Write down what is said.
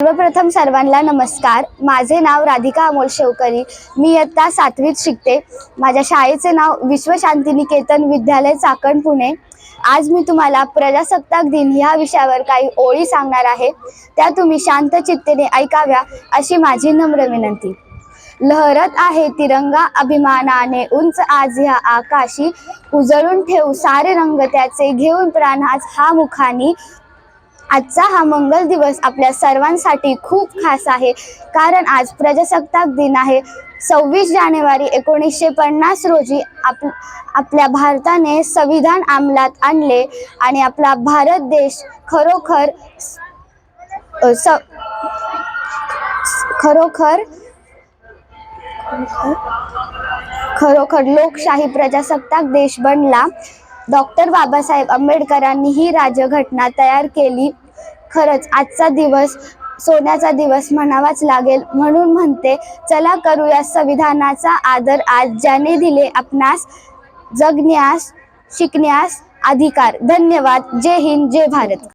सर्वप्रथम सर्वांना नमस्कार. माझे नाव राधिका अमोल शेवकरी. मी इयत्ता 7वीत शिकते. माझ्या शाळेचे नाव विश्वशांतिनिकेतन विद्यालय चाकण पुणे. आज मी तुम्हाला प्रजासत्ताक दिन ह्या विषयावर काही ओळी सांगणार आहे. त्या तुम्ही शांत चित्तेने ऐकाव्या अशी माझी नम्र विनंती. लहरत आहे तिरंगा अभिमानाने उंच आज ह्या आकाशी, उजळून ठेवू सारे रंग त्याचे घेऊन प्राण आज हा मुखानी. आजचा हा मंगल दिवस आपल्या सर्वांसाठी खूप खास आहे, कारण आज प्रजासत्ताक दिन आहे. 26 जानेवारी 1950 रोजी आपल्या भारताने संविधान अंमलात आणले आणि आपला भारत देश खरोखर लोकशाही प्रजासत्ताक देश बनला. डॉक्टर बाबासाहेब आंबेडकरांनी ही राज्यघटना तयार केली. खरंच आजचा दिवस सोन्याचा दिवस म्हणावाच लागेल. म्हणून म्हणते, चला करूया संविधानाचा आदर आज, ज्याने दिले आपणास जगण्यास शिकण्यास अधिकार. धन्यवाद. जय हिंद, जय भारत.